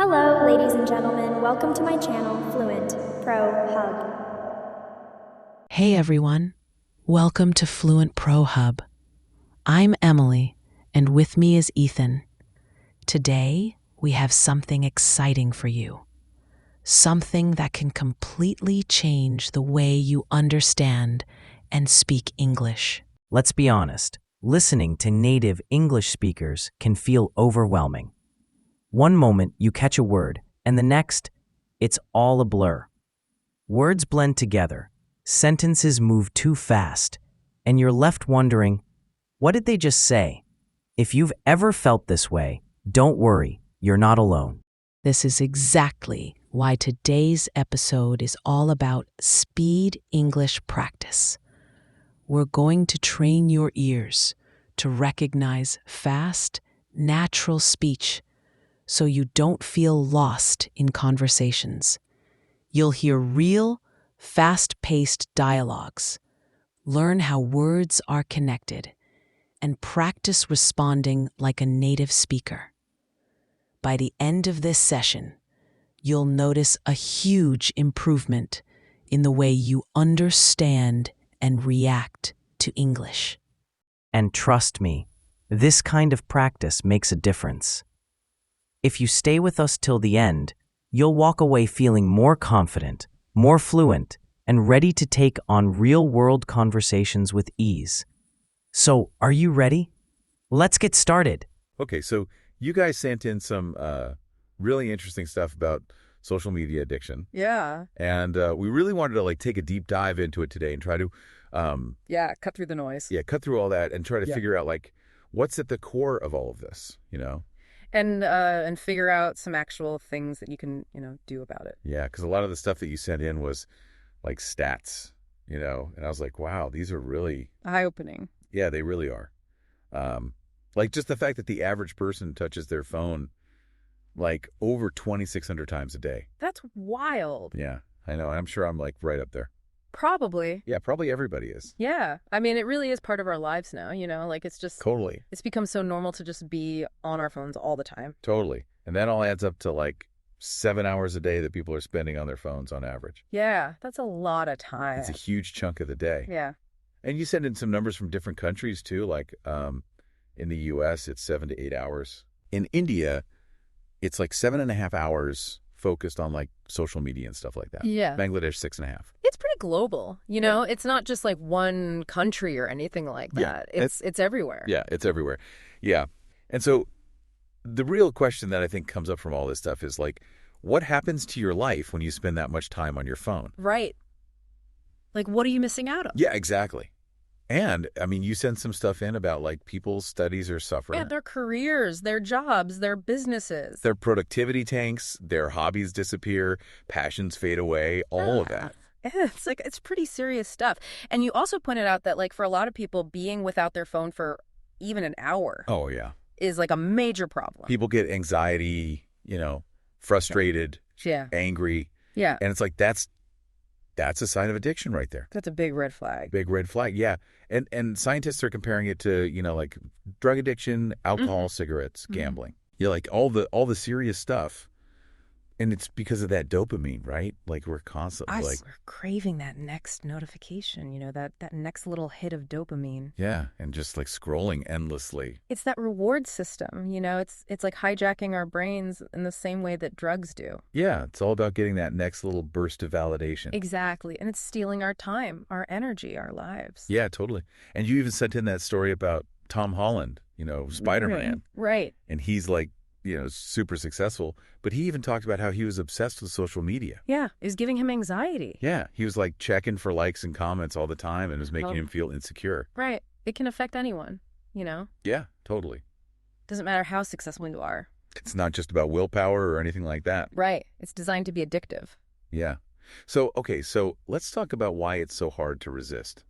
Hello, ladies and gentlemen. Welcome to my channel, Fluent Pro Hub. Hey everyone, welcome to Fluent Pro Hub. I'm Emily, and with me is Ethan. Today, we have something exciting for you. Something that can completely change the way you understand and speak English. Let's be honest, listening to native English speakers can feel overwhelming. One moment you catch a word, and the next, it's all a blur. Words blend together, sentences move too fast, and you're left wondering, what did they just say? If you've ever felt this way, don't worry, you're not alone. This is exactly why today's episode is all about speed English practice. We're going to train your ears to recognize fast, natural speech so you don't feel lost in conversations. You'll hear real, fast-paced dialogues, learn how words are connected, and practice responding like a native speaker. By the end of this session, you'll notice a huge improvement in the way you understand and react to English. And trust me, this kind of practice makes a difference. If you stay with us till the end, you'll walk away feeling more confident, more fluent, and ready to take on real-world conversations with ease. So, are you ready? Let's get started. Okay, so you guys sent in some really interesting stuff about social media addiction. Yeah. And we really wanted to take a deep dive into it today and try to Cut through the noise. cut through all that and try to figure out what's at the core of all of this, And figure out some actual things that you can, do about it. Yeah, because a lot of the stuff that you sent in was like stats, and I was like, wow, these are really Eye-opening. Yeah, they really are. Just the fact that the average person touches their phone over 2,600 times a day. That's wild. Yeah, I know. I'm sure I'm right up there. Probably. Yeah, probably everybody is. Yeah. I mean, it really is part of our lives now, it's just, Totally. it's become so normal to just be on our phones all the time. Totally. And that all adds up to 7 hours a day that people are spending on their phones on average. Yeah, that's a lot of time. It's a huge chunk of the day. Yeah. And you send in some numbers from different countries too. In the US, it's 7 to 8 hours. In India, it's 7.5 hours focused on social media and stuff like that. Yeah. Bangladesh, 6.5. It's pretty global, It's not just one country or anything like that. Yeah, It's everywhere. Yeah, it's everywhere. Yeah. And so the real question that I think comes up from all this stuff is what happens to your life when you spend that much time on your phone? Right. What are you missing out on? Yeah, exactly. And, you sent some stuff in about people's studies are suffering. Yeah, their careers, their jobs, their businesses. Their productivity tanks, their hobbies disappear, passions fade away, all of that. Yeah, it's pretty serious stuff. And you also pointed out that for a lot of people, being without their phone for even an hour Oh, yeah. is a major problem. People get anxiety, frustrated, Yeah. angry. Yeah. And it's that's a sign of addiction right there. That's a big red flag. Big red flag, yeah. And scientists are comparing it to, drug addiction, alcohol, cigarettes, gambling. Yeah, all the serious stuff. And it's because of that dopamine, right? We're constantly We're craving that next notification, that next little hit of dopamine. yeah, and just scrolling endlessly. It's that reward system, it's like hijacking our brains in the same way that drugs do. Yeah, it's all about getting that next little burst of validation. Exactly. And it's stealing our time, our energy, our lives. Yeah, totally. And you even sent in that story about Tom Holland, Spider-Man. Right. And he's super successful. But he even talked about how he was obsessed with social media. Yeah, it was giving him anxiety. Yeah, he was checking for likes and comments all the time and it was making him feel insecure. Right. It can affect anyone, Yeah, totally. Doesn't matter how successful you are. It's not just about willpower or anything like that. Right. It's designed to be addictive. Yeah. So let's talk about why it's so hard to resist.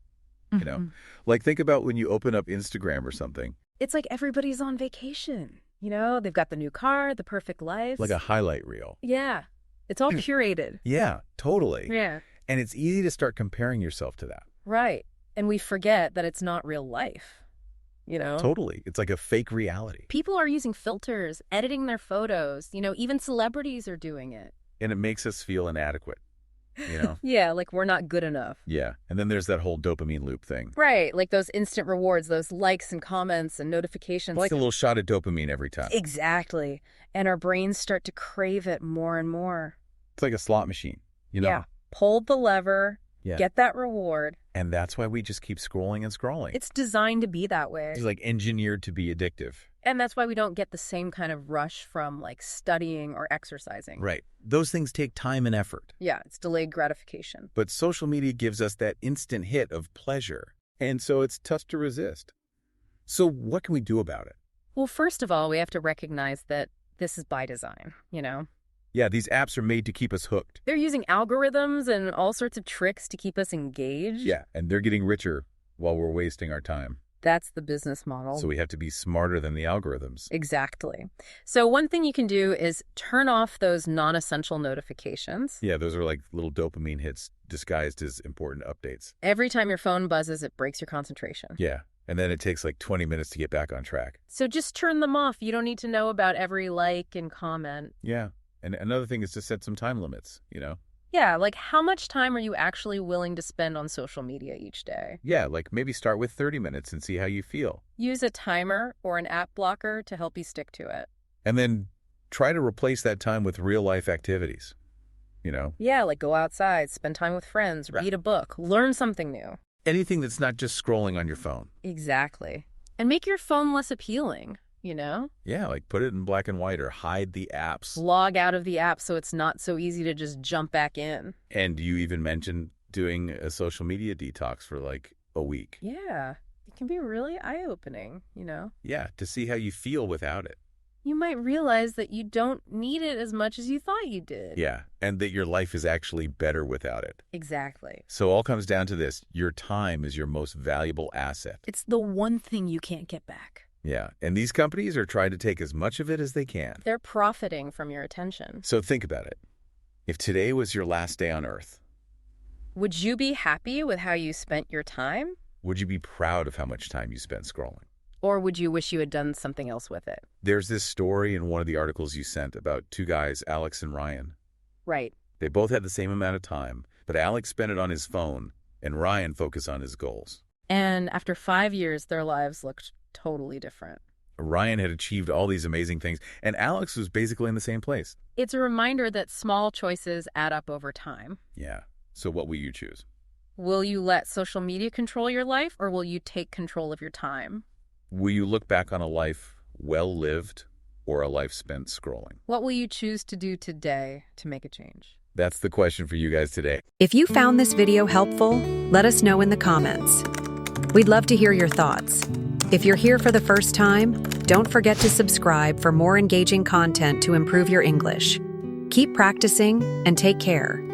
Think about when you open up Instagram or something. It's like everybody's on vacation. They've got the new car, the perfect life. Like a highlight reel. Yeah. It's all curated. Yeah, totally. Yeah. And it's easy to start comparing yourself to that. Right. And we forget that it's not real life. you know? Totally. It's like a fake reality. People are using filters, editing their photos. Even celebrities are doing it. And it makes us feel inadequate, you know? Yeah, like we're not good enough. Yeah. And then there's that whole dopamine loop thing. Right, like those instant rewards, those likes and comments and notifications. Like a little shot of dopamine every time. Exactly. And our brains start to crave it more and more. It's like a slot machine, you know? Yeah. Pull the lever, Yeah. get that reward. And that's why we just keep scrolling and scrolling. It's designed to be that way. It's like engineered to be addictive. And that's why we don't get the same kind of rush from like studying or exercising. Right. Those things take time and effort. Yeah, it's delayed gratification. But social media gives us that instant hit of pleasure. And so it's tough to resist. So what can we do about it? Well, first of all, we have to recognize that this is by design, Yeah, these apps are made to keep us hooked. They're using algorithms and all sorts of tricks to keep us engaged. Yeah, and they're getting richer while we're wasting our time. That's the business model. So we have to be smarter than the algorithms. Exactly. So one thing you can do is turn off those non-essential notifications. Yeah, those are like little dopamine hits disguised as important updates. Every time your phone buzzes, it breaks your concentration. Yeah, and then it takes like 20 minutes to get back on track. So just turn them off. You don't need to know about every like and comment. Yeah, and another thing is to set some time limits, Yeah, like how much time are you actually willing to spend on social media each day? Yeah, like maybe start with 30 minutes and see how you feel. Use a timer or an app blocker to help you stick to it. And then try to replace that time with real life activities, Yeah, like go outside, spend time with friends, read a book, learn something new. Anything that's not just scrolling on your phone. Exactly. And make your phone less appealing, Yeah, like put it in black and white or hide the apps. Log out of the app so it's not so easy to just jump back in. And you even mentioned doing a social media detox for like a week. Yeah, it can be really eye-opening, Yeah, to see how you feel without it. You might realize that you don't need it as much as you thought you did. Yeah, and that your life is actually better without it. Exactly. So all comes down to this. Your time is your most valuable asset. It's the one thing you can't get back. Yeah, and these companies are trying to take as much of it as they can. They're profiting from your attention. So think about it. If today was your last day on Earth, would you be happy with how you spent your time? would you be proud of how much time you spent scrolling? Or would you wish you had done something else with it? There's this story in one of the articles you sent about two guys, Alex and Ryan. Right. They both had the same amount of time, but Alex spent it on his phone and Ryan focused on his goals. And after 5 years, their lives looked totally different. Ryan had achieved all these amazing things, and Alex was basically in the same place. It's a reminder that small choices add up over time. Yeah. So what will you choose? Will you let social media control your life, or will you take control of your time? Will you look back on a life well lived or a life spent scrolling? What will you choose to do today to make a change? That's the question for you guys today. If you found this video helpful, let us know in the comments. We'd love to hear your thoughts. If you're here for the first time, don't forget to subscribe for more engaging content to improve your English. Keep practicing and take care.